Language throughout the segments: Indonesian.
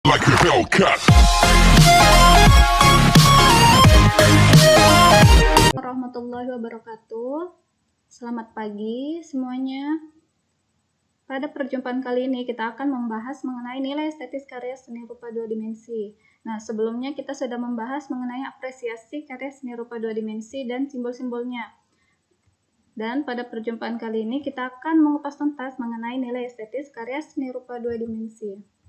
like a Hellcat. Warahmatullahi wabarakatuh. Selamat pagi semuanya. Pada perjumpaan kali ini kita akan membahas mengenai nilai estetis karya seni rupa dua dimensi. Nah, sebelumnya kita sudah membahas mengenai apresiasi karya seni rupa dua dimensi dan simbol-simbolnya. Dan pada perjumpaan kali ini kita akan mengupas tuntas mengenai nilai estetis karya seni rupa dua dimensi.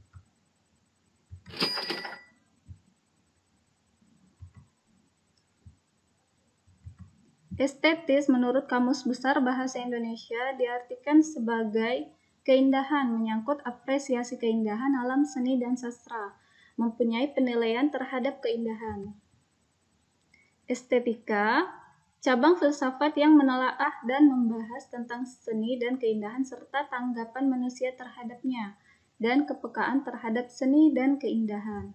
Estetis menurut Kamus Besar Bahasa Indonesia diartikan sebagai keindahan, menyangkut apresiasi keindahan alam seni dan sastra, mempunyai penilaian terhadap keindahan. Estetika, cabang filsafat yang menelaah dan membahas tentang seni dan keindahan serta tanggapan manusia terhadapnya, dan kepekaan terhadap seni dan keindahan.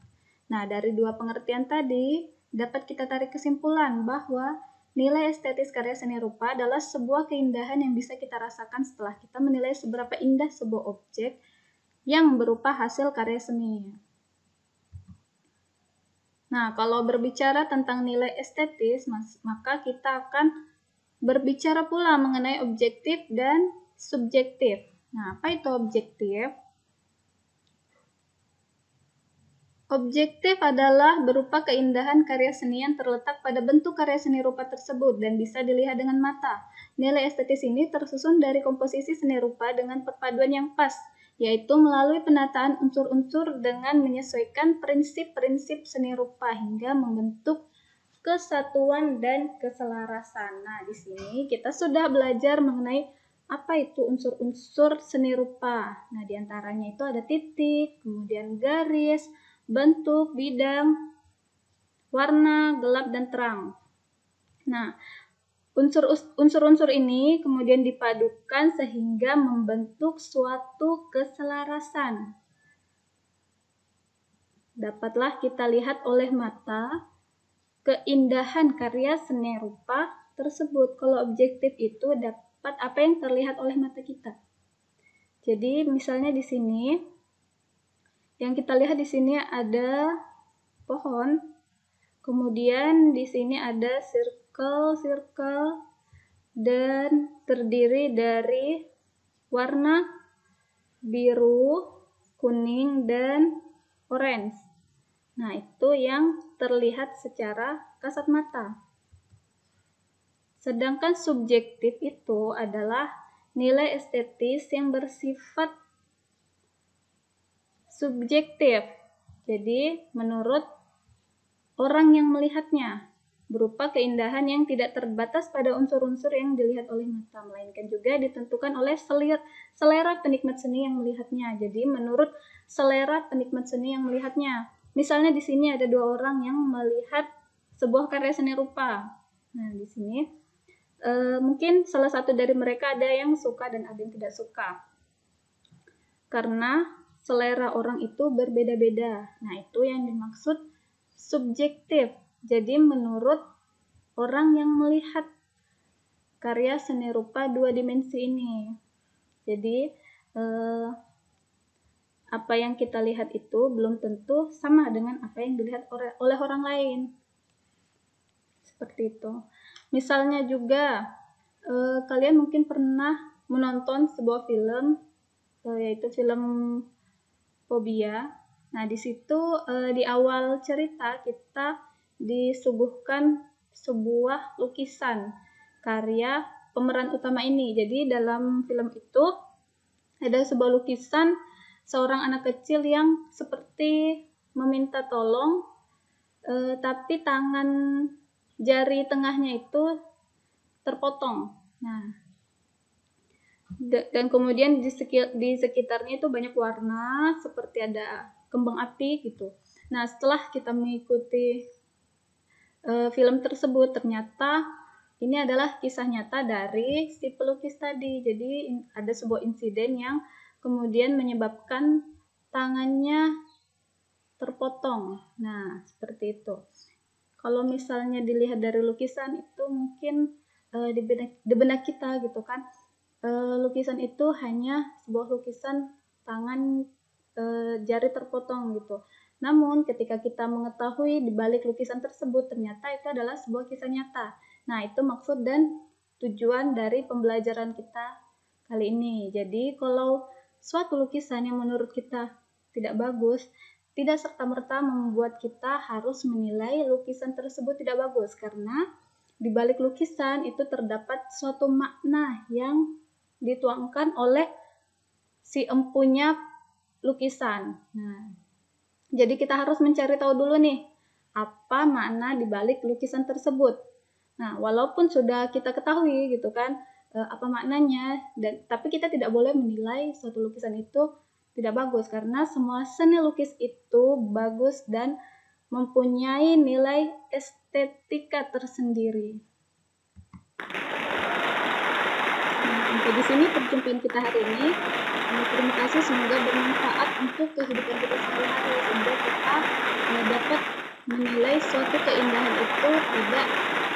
Nah, dari dua pengertian tadi, dapat kita tarik kesimpulan bahwa nilai estetis karya seni rupa adalah sebuah keindahan yang bisa kita rasakan setelah kita menilai seberapa indah sebuah objek yang berupa hasil karya seni. Nah, kalau berbicara tentang nilai estetis, maka kita akan berbicara pula mengenai objektif dan subjektif. Nah, apa itu objektif? Objektif adalah berupa keindahan karya seni yang terletak pada bentuk karya seni rupa tersebut dan bisa dilihat dengan mata. Nilai estetis ini tersusun dari komposisi seni rupa dengan perpaduan yang pas, yaitu melalui penataan unsur-unsur dengan menyesuaikan prinsip-prinsip seni rupa hingga membentuk kesatuan dan keselarasan. Nah, di sini kita sudah belajar mengenai apa itu unsur-unsur seni rupa. Nah, diantaranya itu ada titik, kemudian garis, bentuk, bidang, warna, gelap, dan terang. Nah, unsur-unsur ini kemudian dipadukan sehingga membentuk suatu keselarasan. Dapatlah kita lihat oleh mata keindahan karya seni rupa tersebut. Kalau objektif itu dapat apa yang terlihat oleh mata kita. Jadi misalnya di sini yang kita lihat di sini ada pohon, kemudian di sini ada circle dan terdiri dari warna biru, kuning, dan orange. Nah, itu yang terlihat secara kasat mata. Sedangkan subjektif itu adalah nilai estetis yang bersifat subjektif. Jadi, menurut orang yang melihatnya, berupa keindahan yang tidak terbatas pada unsur-unsur yang dilihat oleh mata, melainkan juga ditentukan oleh selera penikmat seni yang melihatnya. Jadi, menurut selera penikmat seni yang melihatnya. Misalnya di sini ada dua orang yang melihat sebuah karya seni rupa. Nah, di sini mungkin salah satu dari mereka ada yang suka dan ada yang tidak suka. Karena selera orang itu berbeda-beda. Nah, itu yang dimaksud subjektif. Jadi menurut orang yang melihat karya seni rupa dua dimensi ini. Jadi apa yang kita lihat itu belum tentu sama dengan apa yang dilihat oleh orang lain. Seperti itu. Misalnya juga kalian mungkin pernah menonton sebuah film, yaitu film Fobia. Nah, di situ di awal cerita kita disuguhkan sebuah lukisan karya pemeran utama ini. Jadi dalam film itu ada sebuah lukisan seorang anak kecil yang seperti meminta tolong, tapi tangan jari tengahnya itu terpotong. Nah, dan kemudian di sekitarnya itu banyak warna, seperti ada kembang api gitu. Nah, setelah kita mengikuti film tersebut, ternyata ini adalah kisah nyata dari si pelukis tadi. Jadi ada sebuah insiden yang kemudian menyebabkan tangannya terpotong. Nah, seperti itu. Kalau misalnya dilihat dari lukisan itu mungkin di benak kita gitu kan, lukisan itu hanya sebuah lukisan tangan jari terpotong gitu. Namun ketika kita mengetahui di balik lukisan tersebut ternyata itu adalah sebuah kisah nyata. Nah, itu maksud dan tujuan dari pembelajaran kita kali ini. Jadi, kalau suatu lukisan yang menurut kita tidak bagus, tidak serta-merta membuat kita harus menilai lukisan tersebut tidak bagus, karena di balik lukisan itu terdapat suatu makna yang dituangkan oleh si empunya lukisan. Nah, jadi kita harus mencari tahu dulu nih, apa makna di balik lukisan tersebut. Nah, walaupun sudah kita ketahui gitu kan, apa maknanya, tapi kita tidak boleh menilai suatu lukisan itu tidak bagus, karena semua seni lukis itu bagus dan mempunyai nilai estetika tersendiri. Nah, sampai di sini perjumpaan kita hari ini. Terima kasih, semoga bermanfaat untuk kehidupan kita sehari-hari, sehingga kita dapat menilai suatu keindahan itu tidak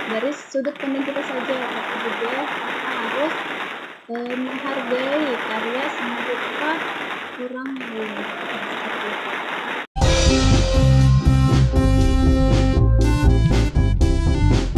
dari sudut pandang kita saja, tapi juga kita harus menghargai karya seni rupa orang lain.